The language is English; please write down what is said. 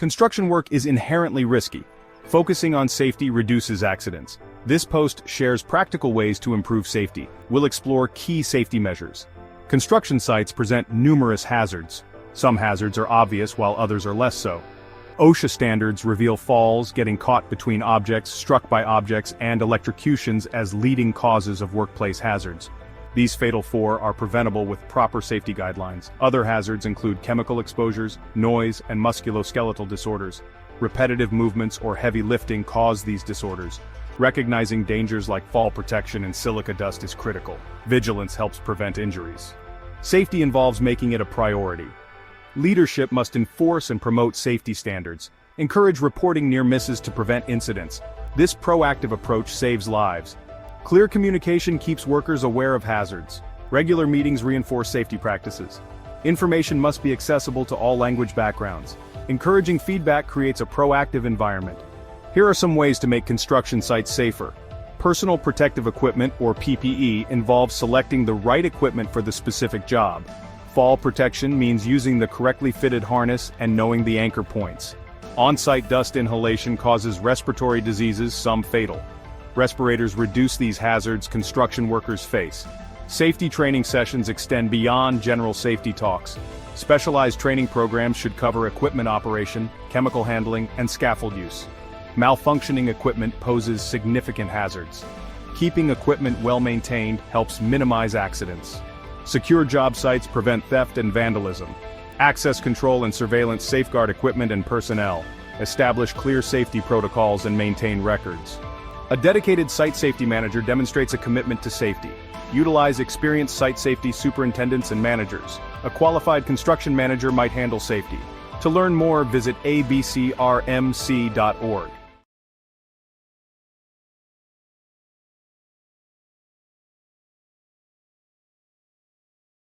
Construction work is inherently risky. Focusing on safety reduces accidents. This post shares practical ways to improve safety. We'll explore key safety measures. Construction sites present numerous hazards. Some hazards are obvious while others are less so. OSHA standards reveal falls, getting caught between objects, struck by objects, and electrocutions as leading causes of workplace hazards. These fatal four are preventable with proper safety guidelines. Other hazards include chemical exposures, noise, and musculoskeletal disorders. Repetitive movements or heavy lifting cause these disorders. Recognizing dangers like fall protection and silica dust is critical. Vigilance helps prevent injuries. Safety involves making it a priority. Leadership must enforce and promote safety standards. Encourage reporting near misses to prevent incidents. This proactive approach saves lives. Clear communication keeps workers aware of hazards. Regular meetings reinforce safety practices. Information must be accessible to all language backgrounds. Encouraging feedback creates a proactive environment. Here are some ways to make construction sites safer. Personal protective equipment, or PPE, involves selecting the right equipment for the specific job. Fall protection means using the correctly fitted harness and knowing the anchor points. On-site dust inhalation causes respiratory diseases, some fatal. Respirators reduce these hazards construction workers face. Safety training sessions extend beyond general safety talks. Specialized training programs should cover equipment operation, chemical handling, and scaffold use. Malfunctioning equipment poses significant hazards. Keeping equipment well maintained helps minimize accidents. Secure job sites prevent theft and vandalism. Access control and surveillance safeguard equipment and personnel. Establish clear safety protocols and maintain records. A dedicated site safety manager demonstrates a commitment to safety. Utilize experienced site safety superintendents and managers. A qualified construction manager might handle safety. To learn more, visit abcrmc.org.